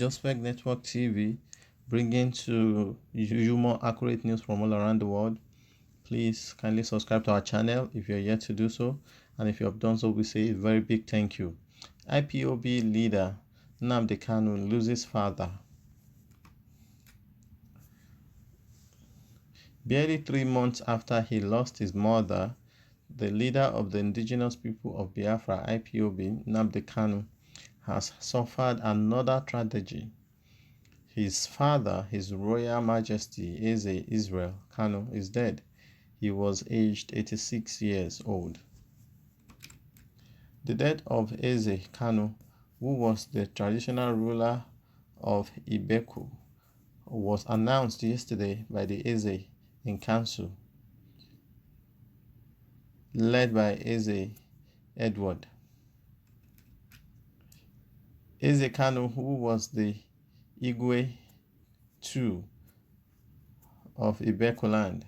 Jospec Network TV, bringing to you more accurate news from all around the world. Please kindly subscribe to our channel if you're yet to do so, and if you have done so, we say a very big thank you. IPOB leader Nnamdi Kanu loses father. Barely 3 months after he lost his mother, the leader of the indigenous people of Biafra, IPOB, Nnamdi Kanu, has suffered another tragedy. His father, His Royal Majesty Eze Israel Kanu, is dead. He was aged 86 years old. The death of Eze Kanu, who was the traditional ruler of Ibeku, was announced yesterday by the Eze in council, led by Eze Edward. Eze Kanu, who was the Igwe II of Ibeku land,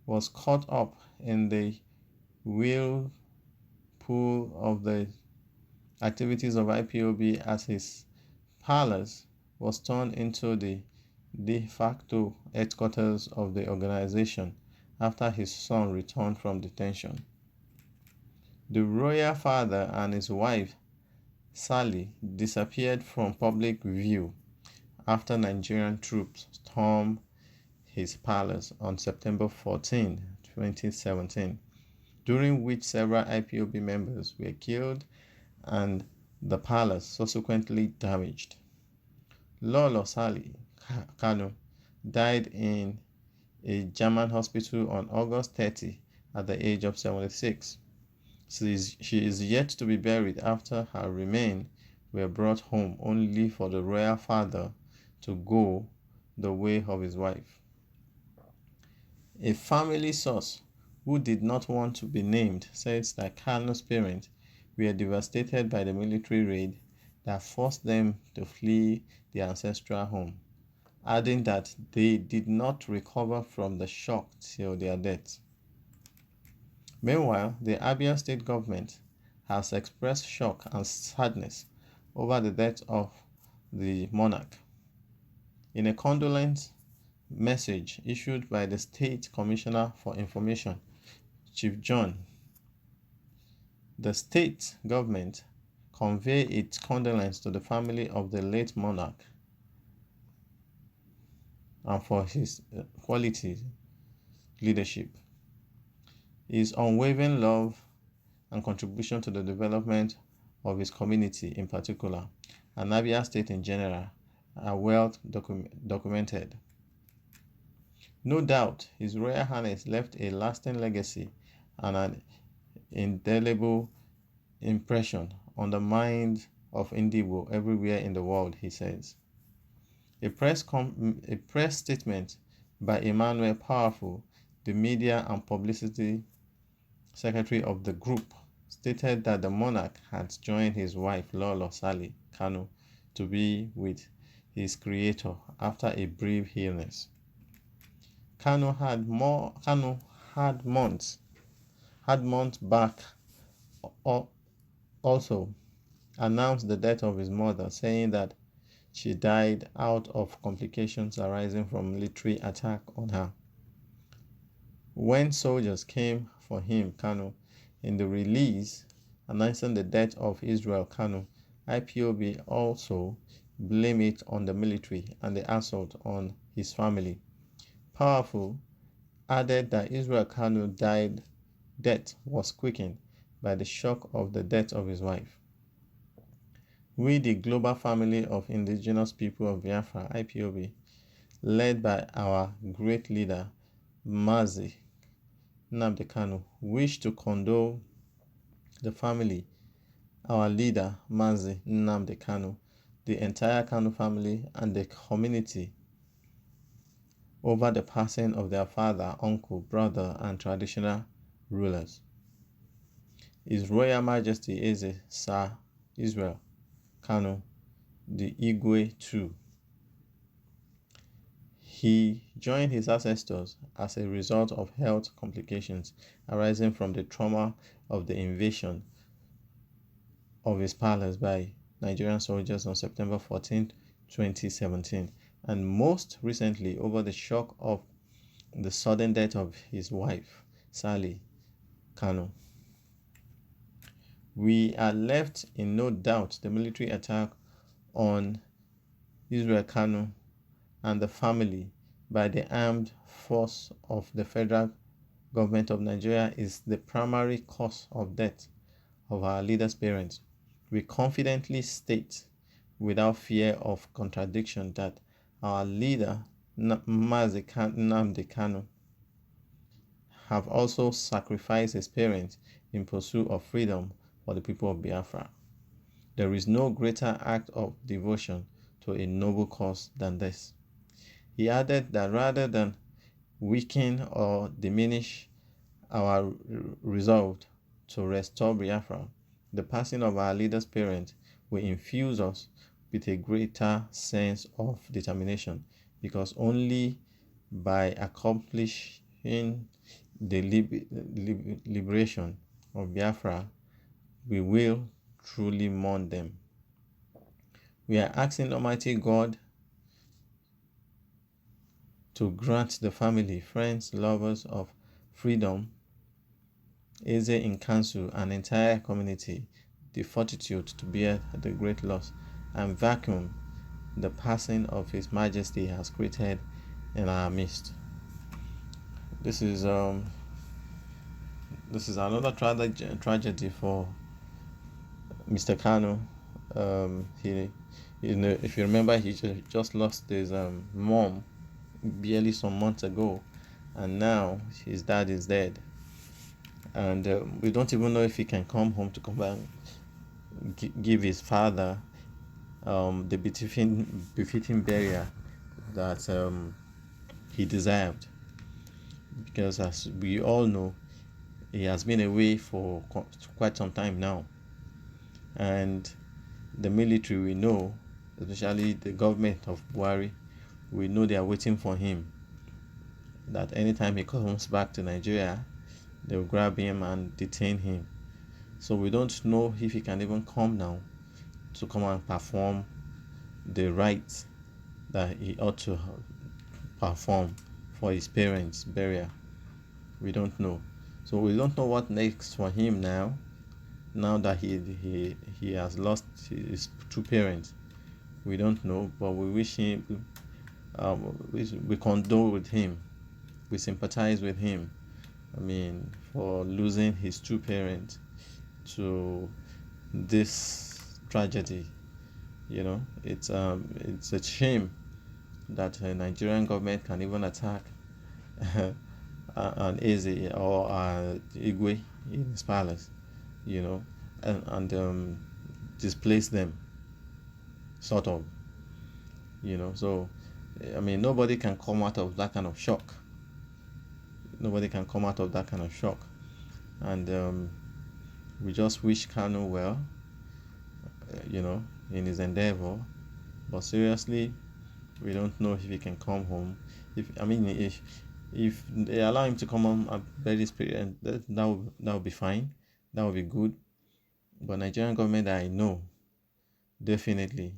was caught up in the whirlpool of the activities of IPOB as his palace was turned into the de facto headquarters of the organization after his son returned from detention. The royal father and his wife Sally disappeared from public view after Nigerian troops stormed his palace on September 14, 2017, during which several IPOB members were killed and the palace subsequently damaged. Lolo Sally Kanu died in a German hospital on August 30 at the age of 76. She is yet to be buried after her remains were brought home only for the royal father to go the way of his wife. A family source who did not want to be named says that Kanu's parents were devastated by the military raid that forced them to flee their ancestral home, adding that they did not recover from the shock till their death. Meanwhile, the Abia state government has expressed shock and sadness over the death of the monarch. In a condolence message issued by the State Commissioner for Information, Chief John, the state government conveyed its condolence to the family of the late monarch and for his quality leadership, his unwavering love and contribution to the development of his community in particular, and Abia State in general, are well documented. No doubt, His Royal Highness left a lasting legacy and an indelible impression on the mind of Indigo everywhere in the world, he says. A press statement by Emmanuel Powerful, the media and publicity secretary of the group, stated that the monarch had joined his wife Lolo Sally Kanu to be with his creator after a brief illness. Kanu had months back also announced the death of his mother, saying that she died out of complications arising from military attack on her. When soldiers came for him, Kanu, in the release announcing the death of Israel Kanu, IPOB also blamed it on the military and the assault on his family. Powerful added that Israel Kanu death was quickened by the shock of the death of his wife. We, the global family of indigenous people of Biafra, IPOB, led by our great leader, Mazi Nnamdi Kanu, wish to condole the family, our leader, Mazi Nnamdi Kanu, the entire Kanu family, and the community over the passing of their father, uncle, brother, and traditional rulers. His Royal Majesty Eze Sir Israel Kanu, the Igwe II. He joined his ancestors as a result of health complications arising from the trauma of the invasion of his palace by Nigerian soldiers on September 14, 2017, and most recently over the shock of the sudden death of his wife, Sally Kanu. We are left in no doubt the military attack on Israel Kanu and the family by the armed force of the federal government of Nigeria is the primary cause of death of our leader's parents. We confidently state, without fear of contradiction, that our leader, Nnamdi Kanu, have also sacrificed his parents in pursuit of freedom for the people of Biafra. There is no greater act of devotion to a noble cause than this. He added that rather than weaken or diminish our resolve to restore Biafra, the passing of our leader's parents will infuse us with a greater sense of determination, because only by accomplishing the liberation of Biafra we will truly mourn them. We are asking Almighty God to grant the family, friends, lovers of freedom, Eze in council, and entire community the fortitude to bear the great loss and vacuum the passing of His Majesty has created in our midst. This is another tragedy for Mr. Kanu. If you remember, he just lost his mom barely some months ago, and now his dad is dead, and we don't even know if he can come home to come back, give his father the befitting burial that he deserved, because as we all know, he has been away for quite some time now, and the military, we know, especially the government of Buhari, we know they are waiting for him, that anytime he comes back to Nigeria, they'll grab him and detain him. So we don't know if he can even come now to come and perform the rites that he ought to perform for his parents' burial. We don't know. So we don't know what next for him now that he has lost his two parents. We don't know, but we wish him, we condole with him, we sympathize with him, for losing his two parents to this tragedy. It's a shame that a Nigerian government can even attack an Eze or Igwe in his palace, and displace them, sort of. So nobody can come out of that kind of shock. And we just wish Kanu well, in his endeavor. But seriously, we don't know if he can come home. If they allow him to come home and bury his parents, that will be fine. That will be good. But Nigerian government, I know, definitely,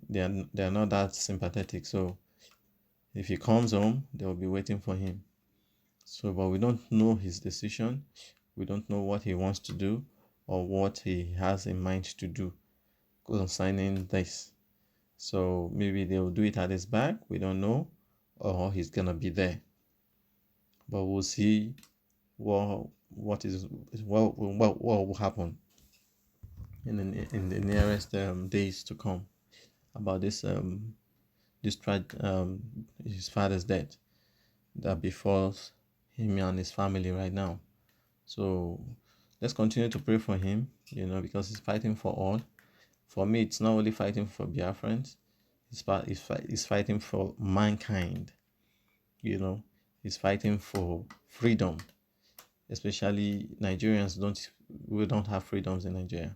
they are not that sympathetic. So if he comes home, they will be waiting for him. So, but we don't know his decision. We don't know what he wants to do or what he has in mind to do concerning this. So maybe they will do it at his back. We don't know, or he's gonna be there. But we'll see what will happen in the nearest days to come about this his father's death that befalls him and his family right now. So let's continue to pray for him, because he's fighting for all. For me, it's not only fighting for Biafrans, he's fighting for mankind. He's fighting for freedom. Especially Nigerians we don't have freedoms in Nigeria.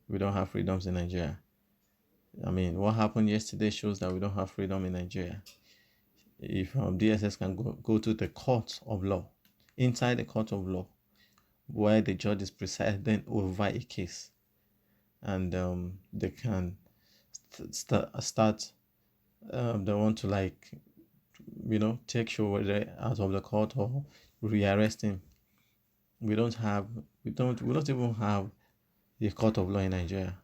We don't have freedoms in Nigeria. What happened yesterday shows that we don't have freedom in Nigeria. If DSS can go to the court of law, inside the court of law, where the judge is presiding over a case, and they can start. They want to, like, take Showore out of the court or rearrest him. We don't have we don't even have a court of law in Nigeria.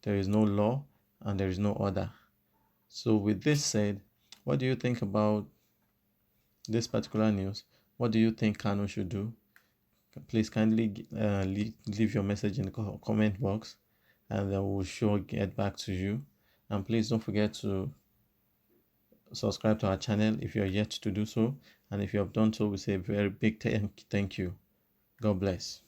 There is no law and there is no order. So with this said, what do you think about this particular news? What do you think Kanu should do? Please kindly leave your message in the comment box, and I will sure get back to you. And please don't forget to subscribe to our channel if you are yet to do so. And if you have done so, we say a very big thank you. God bless.